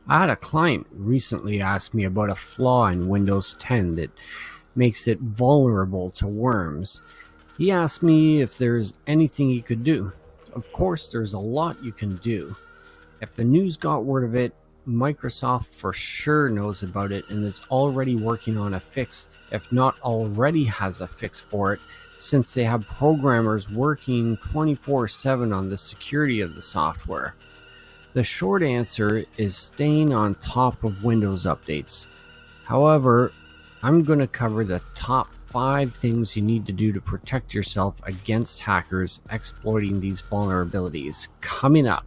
I had a client recently ask me about a flaw in Windows 10 that makes it vulnerable to worms. He asked me if there's anything he could do. Of course, there's a lot you can do. If the news got word of it, Microsoft for sure knows about it and is already working on a fix, if not already has a fix for it, since they have programmers working 24/7 on the security of the software. The short answer is staying on top of Windows updates. However, I'm going to cover the top 5 things you need to do to protect yourself against hackers exploiting these vulnerabilities coming up.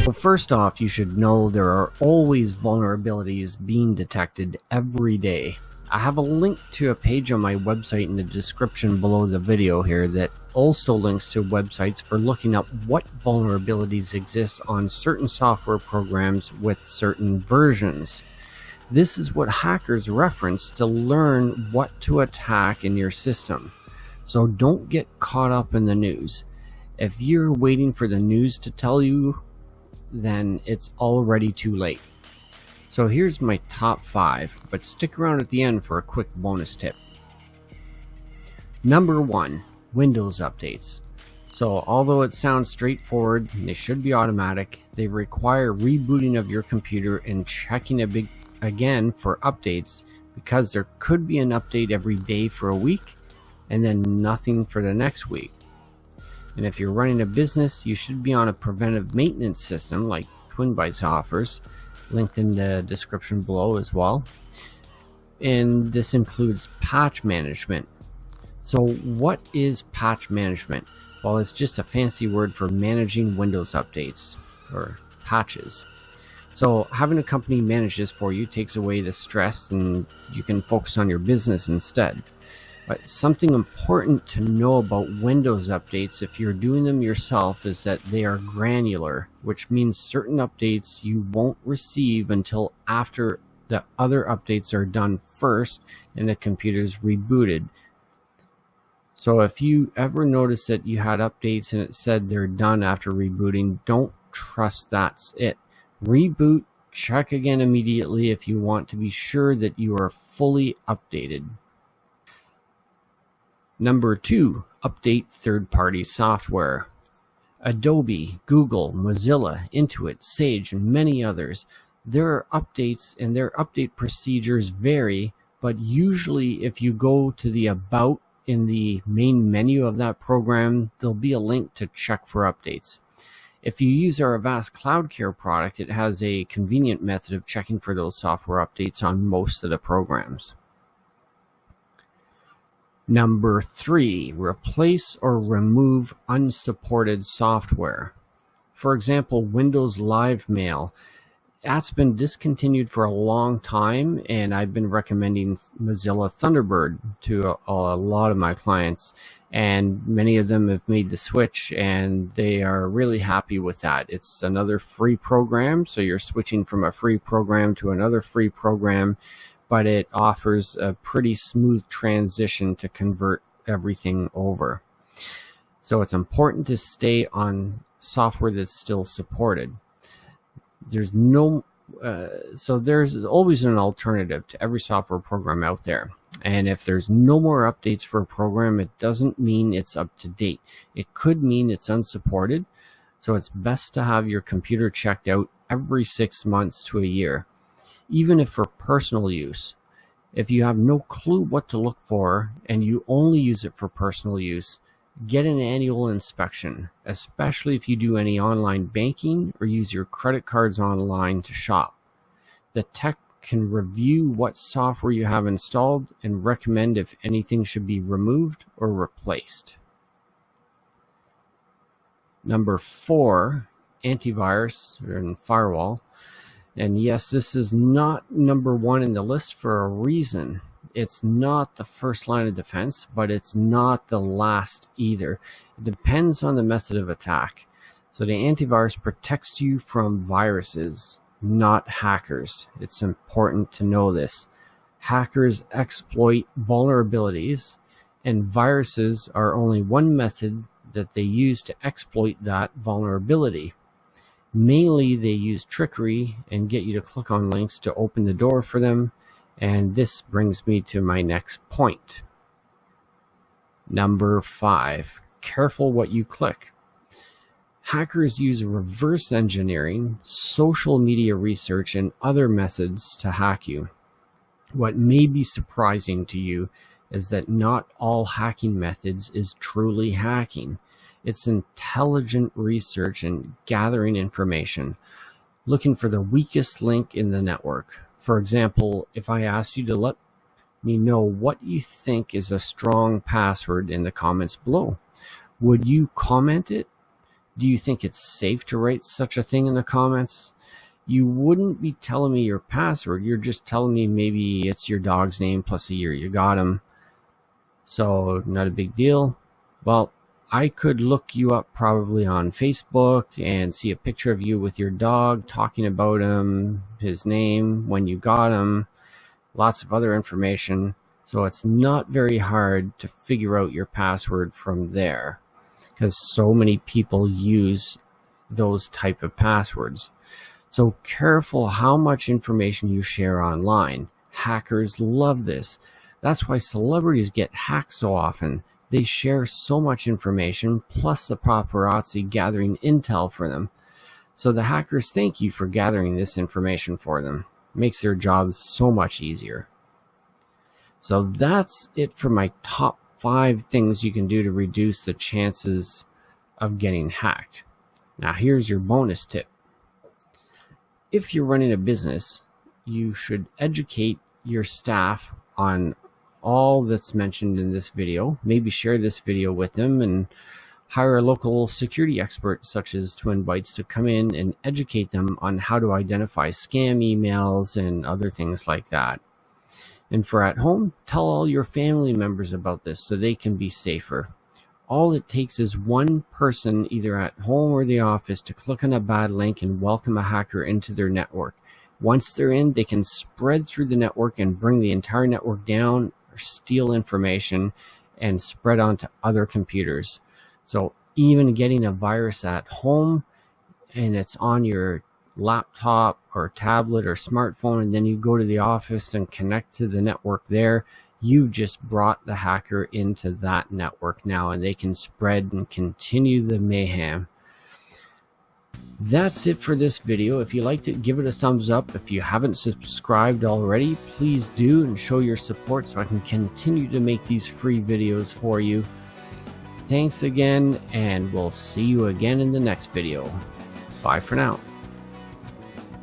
Well, first off, you should know there are always vulnerabilities being detected every day. I have a link to a page on my website in the description below the video here that also links to websites for looking up what vulnerabilities exist on certain software programs with certain versions. This is what hackers reference to learn what to attack in your system. So don't get caught up in the news. If you're waiting for the news to tell you, then it's already too late. So here's my top 5, but stick around at the end for a quick bonus tip. Number 1, Windows updates. So although it sounds straightforward, they should be automatic. They require rebooting of your computer and checking again for updates, because there could be an update every day for a week and then nothing for the next week. And if you're running a business, you should be on a preventive maintenance system like TwinBytes offers, linked in the description below as well. And this includes patch management. So what is patch management? Well, it's just a fancy word for managing Windows updates or patches. So having a company manage this for you takes away the stress and you can focus on your business instead. But something important to know about Windows updates if you're doing them yourself is that they are granular, which means certain updates you won't receive until after the other updates are done first and the computer's rebooted. So if you ever notice that you had updates and it said they're done after rebooting, don't trust that's it. Reboot, check again immediately if you want to be sure that you are fully updated. Number 2, update third-party software. Adobe, Google, Mozilla, Intuit, Sage, and many others. There are updates and their update procedures vary, but usually if you go to the About in the main menu of that program, there'll be a link to check for updates. If you use our Avast Cloud Care product, it has a convenient method of checking for those software updates on most of the programs. Number 3, replace or remove unsupported software. For example, Windows Live Mail. That's been discontinued for a long time, and I've been recommending Mozilla Thunderbird to a lot of my clients, and many of them have made the switch and they are really happy with that. It's another free program, so you're switching from a free program to another free program, but it offers a pretty smooth transition to convert everything over. So it's important to stay on software that's still supported. There's always an alternative to every software program out there. And if there's no more updates for a program, it doesn't mean it's up to date. It could mean it's unsupported. So it's best to have your computer checked out every 6 months to a year. Even if for personal use. If you have no clue what to look for and you only use it for personal use, get an annual inspection, especially if you do any online banking or use your credit cards online to shop. The tech can review what software you have installed and recommend if anything should be removed or replaced. Number 4, antivirus and firewall. And yes, this is not number 1 in the list for a reason. It's not the first line of defense, but it's not the last either. It depends on the method of attack. So the antivirus protects you from viruses, not hackers. It's important to know this. Hackers exploit vulnerabilities, and viruses are only one method that they use to exploit that vulnerability. Mainly they use trickery and get you to click on links to open the door for them. And this brings me to my next point. Number 5, careful what you click. Hackers use reverse engineering, social media research, and other methods to hack you. What may be surprising to you is that not all hacking methods is truly hacking. It's intelligent research and gathering information, looking for the weakest link in the network. For example, if I ask you to let me know what you think is a strong password in the comments below, would you comment it? Do you think it's safe to write such a thing in the comments? You wouldn't be telling me your password. You're just telling me maybe it's your dog's name plus a year you got him. So not a big deal. Well, I could look you up probably on Facebook and see a picture of you with your dog, talking about him, his name, when you got him, lots of other information. So it's not very hard to figure out your password from there, because so many people use those type of passwords. So careful how much information you share online. Hackers love this. That's why celebrities get hacked so often. They share so much information, plus the paparazzi gathering intel for them. So the hackers thank you for gathering this information for them. It makes their jobs so much easier. So that's it for my top 5 things you can do to reduce the chances of getting hacked. Now here's your bonus tip. If you're running a business, you should educate your staff on all that's mentioned in this video. Maybe share this video with them and hire a local security expert such as Twin Bytes to come in and educate them on how to identify scam emails and other things like that. And for at home, tell all your family members about this so they can be safer. All it takes is one person, either at home or the office, to click on a bad link and welcome a hacker into their network. Once they're in, they can spread through the network and bring the entire network down, or steal information and spread onto other computers. So even getting a virus at home and it's on your laptop or tablet or smartphone, and then you go to the office and connect to the network there, you've just brought the hacker into that network now, and they can spread and continue the mayhem. That's it for this video. If you liked it, give it a thumbs up. If you haven't subscribed already, please do, and show your support so I can continue to make these free videos for you. Thanks again, and we'll see you again in the next video. Bye for now.